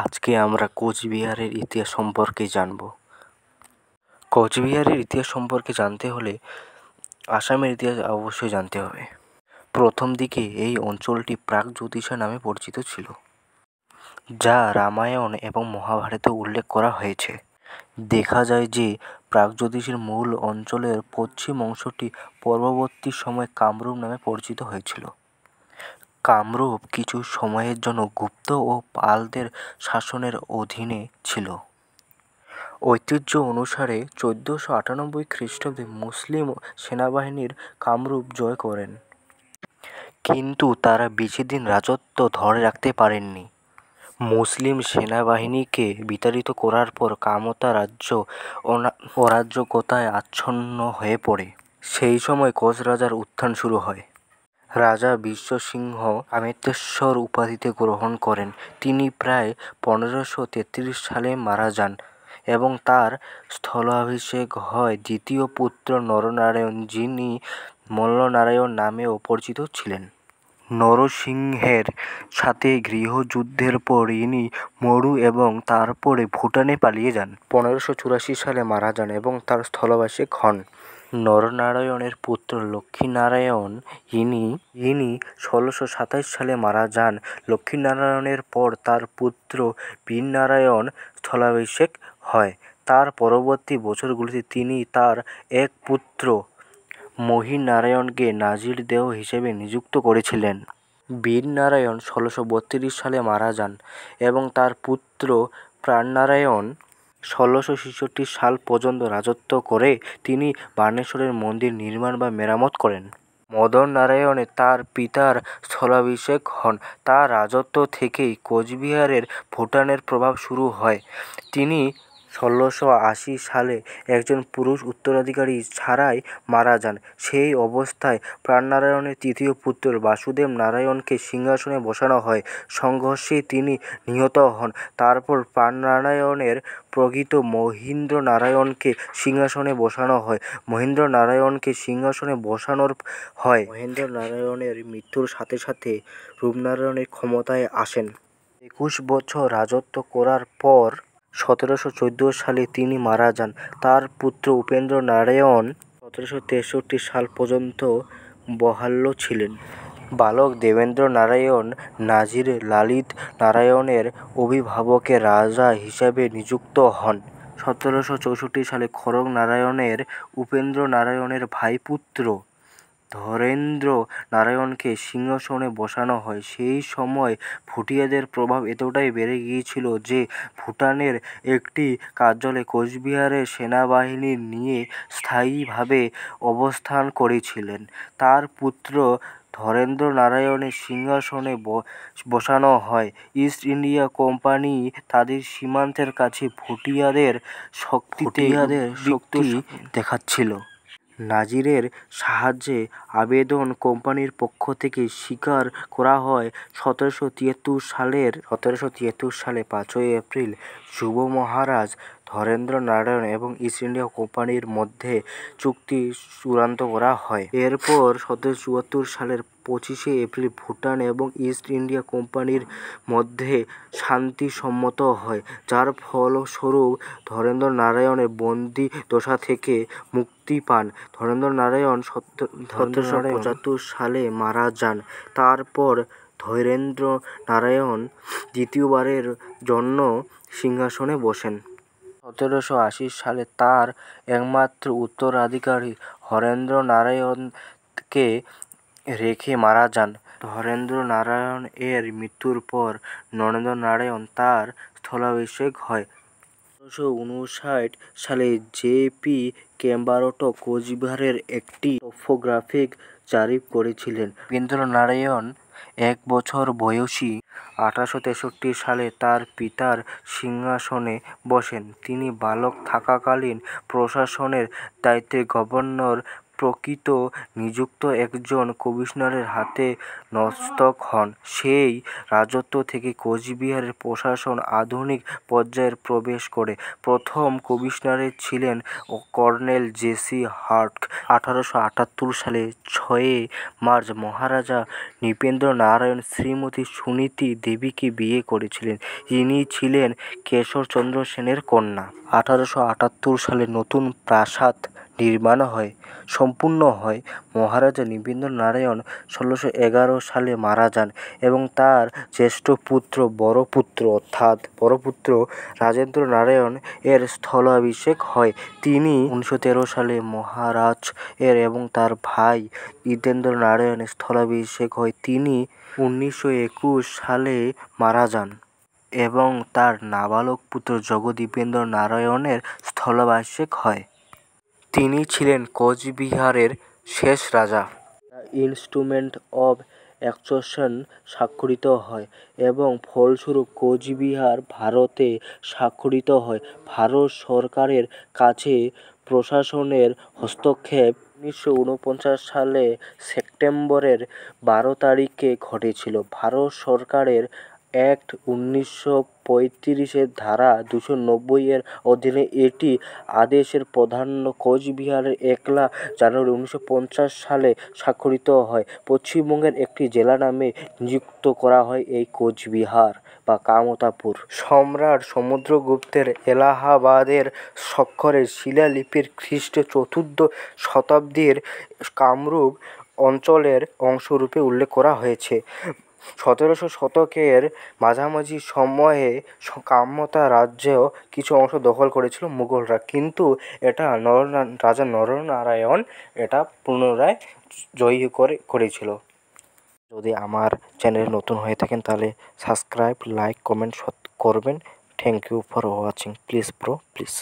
আজকে আমরা কোচবিহারের ইতিহাস সম্পর্কে জানব। কোচবিহারের ইতিহাস সম্পর্কে জানতে হলে আসামের ইতিহাস অবশ্যই জানতে হবে। প্রথম দিকে এই অঞ্চলটি প্রাগজ্যোতিষা নামে পরিচিত ছিল, যা রামায়ণ এবং মহাভারতে উল্লেখ করা হয়েছে। দেখা যায় যে প্রাগজ্যোতিষের মূল অঞ্চলের পশ্চিম অংশটি পরবর্তী সময়ে কামরূপ নামে পরিচিত হয়েছিল। কামরূপ কিছু সময়ের জন্য গুপ্ত ও পালদের শাসনের অধীনে ছিল। ঐতিহ্য অনুসারে 1498 খ্রিস্টাব্দে মুসলিম সেনাবাহিনীর কামরূপ জয় করেন, কিন্তু তারা বেশিদিন রাজত্ব ধরে রাখতে পারেননি। মুসলিম সেনাবাহিনীকে বিতাড়িত করার পর কামতা রাজ্য অরাজকতায় আচ্ছন্ন হয়ে পড়ে। সেই সময় কোচ রাজার উত্থান শুরু হয়। রাজা বিশ্বসিংহ কামেতেশ্বর উপাধিতে গ্রহণ করেন। তিনি প্রায় 1533 সালে মারা যান এবং তার স্থলাভিষেক হয় দ্বিতীয় পুত্র নরনারায়ণ, যিনি মল্লনারায়ণ নামেও পরিচিত ছিলেন। নরসিংহের সাথে গৃহযুদ্ধের পর ইনি মরু এবং তারপরে ভুটানে পালিয়ে যান। 1584 সালে মারা যান এবং তার স্থলাভিষেক হন নরনারায়ণের পুত্র লক্ষ্মীনারায়ণ। ইনি 1627 সালে মারা যান। লক্ষ্মীনারায়ণের পর তার পুত্র বীরনারায়ণ স্থলাভিষেক হয়। তার পরবর্তী বছরগুলিতে তিনি তার এক পুত্র মহীনারায়ণকে নাজির দেও হিসেবে নিযুক্ত করেছিলেন। বীরনারায়ণ 1632 সালে মারা যান এবং তার পুত্র প্রাণনারায়ণ 1666 সাল পর্যন্ত রাজত্ব করে। তিনি বাণেশ্বরের মন্দির নির্মাণ বা মেরামত করেন। মদননারায়ণ তার পিতার স্থলাভিষেক হন। তার রাজত্ব থেকেই কোচবিহারের ভুটানের প্রভাব শুরু হয়। তিনি 1680 সালে একজন পুরুষ উত্তরাধিকারী ছাড়াই মারা যান। সেই অবস্থায় প্রাণনারায়ণের তৃতীয় পুত্র বাসুদেব নারায়ণকে সিংহাসনে বসানো হয়। সংঘর্ষে তিনি নিহত হন। তারপর প্রাণনারায়ণের প্রকৃত মহেন্দ্রনারায়ণকে সিংহাসনে বসানো হয়। মহেন্দ্রনারায়ণকে সিংহাসনে বসানোর হয় মহেন্দ্রনারায়ণের মৃত্যুর সাথে সাথে রূপনারায়ণের ক্ষমতায় আসেন। 21 বছর রাজত্ব করার পর 1714 সালে তিনি মারা যান। তার পুত্র উপেন্দ্রনারায়ণ 1763 সাল পর্যন্ত বহাল ছিলেন। বালক দেবেন্দ্রনারায়ণ নাজির লালিত নারায়ণের অভিভাবকে রাজা হিসাবে নিযুক্ত হন। 1764 সালে খড়গ নারায়ণের উপেন্দ্রনারায়ণের ভাইপুত্র ধরেন্দ্র নারায়ণকে সিংহাসনে বসানো হয়। সেই সময় ভুটিয়াদের প্রভাব এতটাই বেড়ে গিয়েছিল যে ভুটানের একটি কার্যালয় কোচবিহারের সেনাবাহিনী নিয়ে স্থায়ীভাবে অবস্থান করেছিলেন। তার পুত্র ধরেন্দ্র নারায়ণের সিংহাসনে বসানো হয়। ইস্ট ইন্ডিয়া কোম্পানি তাদের সীমান্তের কাছে ভুটিয়াদের শক্তি দেখাচ্ছিল। নাজিরের সাহায্যে আবেদন কোম্পানির পক্ষ থেকে স্বীকার করা হয়। 1773 সালে 5ই এপ্রিল যুব মহারাজ ধরেন্দ্র নারায়ণ এবং ইস্ট ইন্ডিয়া কোম্পানির মধ্যে চুক্তি চূড়ান্ত করা হয়। এরপর 1774 সালের 25শে এপ্রিল ভুটান এবং ইস্ট ইন্ডিয়া কোম্পানির মধ্যে শান্তি সম্মত হয়, যার ফলস্বরূপ ধরেন্দ্র নারায়ণের বন্দী দশা থেকে মুক্তি পান। ধরেন্দ্র নারায়ণ 1775 সালে মারা যান। তারপর ধৈরেন্দ্র নারায়ণ দ্বিতীয়বারের জন্য সিংহাসনে বসেন। 1780 সালে তার একমাত্র উত্তরাধিকারী হরেন্দ্র নারায়ণকে রেখে মারা যান। ধরেন্দ্র নারায়ণ এর মৃত্যুর পর নরেন্দ্র নারায়ণ তার স্থলাভিষেক হয়। 1759 সালে জে.পি. ক্যাম্বারটো কোচবিহারের একটি টোপোগ্রাফিক জরিপ করেছিলেন। উপেন্দ্রনারায়ণ 1 বছর বয়সী 1863 সালে তার পিতার সিংহাসনে বসেন। তিনি বালক থাকাকালীন প্রশাসনের দায়িত্বে গভর্নর প্রকৃত নিযুক্ত একজন কমিশনারের হাতে ন্যস্ত হন। সেই রাজত্ব থেকে কোচবিহারের প্রশাসন আধুনিক পর্যায়ে প্রবেশ করে। প্রথম কমিশনার ছিলেন কর্নেল জে.সি. হার্ট। 1878 সালে 6 মার্চ মহারাজা নৃপেন্দ্র নারায়ণ শ্রীমতী সুনীতি দেবীকে বিয়ে করেছিলেন। ইনি ছিলেন কেশবচন্দ্র সেনের কন্যা। 1878 সালে নতুন প্রাসাদ নির্মাণ সম্পূর্ণ হয়। মহারাজা নৃপেন্দ্র নারায়ণ 1611 সালে মারা যান এবং তার জ্যেষ্ঠ পুত্র বড় পুত্র রাজেন্দ্র নারায়ণ এর স্থলাভিষেক হয়। তিনি 1913 সালে মহারাজ এবং তার ভাই ইন্দ্রেন্দ্র নারায়ণের স্থলাভিষেক হয়। তিনি 1921 সালে মারা যান এবং তার নাবালক পুত্র জগদীপেন্দ্র নারায়ণের স্থলাভিষেক হয়। তিনি ছিলেন কোচবিহারের শেষ রাজা। দ্য ইনস্ট্রুমেন্ট অব অ্যাকসেশন স্বাক্ষরিত হয় এবং ফলস্বরূপ কোচবিহার ভারতে স্বাক্ষরিত হয়। ভারত সরকারের কাছে প্রশাসনের হস্তক্ষেপ 1949 সালে সেপ্টেম্বরের 12 তারিখে ঘটেছিল। ভারত সরকারের অ্যাক্ট 1935 ধারা 290 এর অধীনে এটি আদেশের প্রাধান্য কোচবিহার 1 জানুয়ারি 1950 সালে স্বাক্ষরিত হয়। পশ্চিমবঙ্গের একটি জেলা নামে নিযুক্ত করা হয় এই কোচবিহার বা কামতাপুর। সম্রাট সমুদ্রগুপ্তের এলাহাবাদের স্বাক্ষরের শিলালিপির খ্রিস্ট 4th শতাব্দীর কামরূপ অঞ্চলের অংশরূপে উল্লেখ করা হয়েছে। 17 শতকের মাঝামাঝি সময়ে কামতা রাজ্য কিছু অংশ দখল করেছিল মুঘলরা, কিন্তু এটা রাজা নরনারায়ণ এটা পুনরায় জয়ী করেছিল। যদি আমার চ্যানেলে নতুন হয়ে থাকেন তাহলে সাবস্ক্রাইব, লাইক, কমেন্ট করবেন। Thank you for watching. Please bro, please.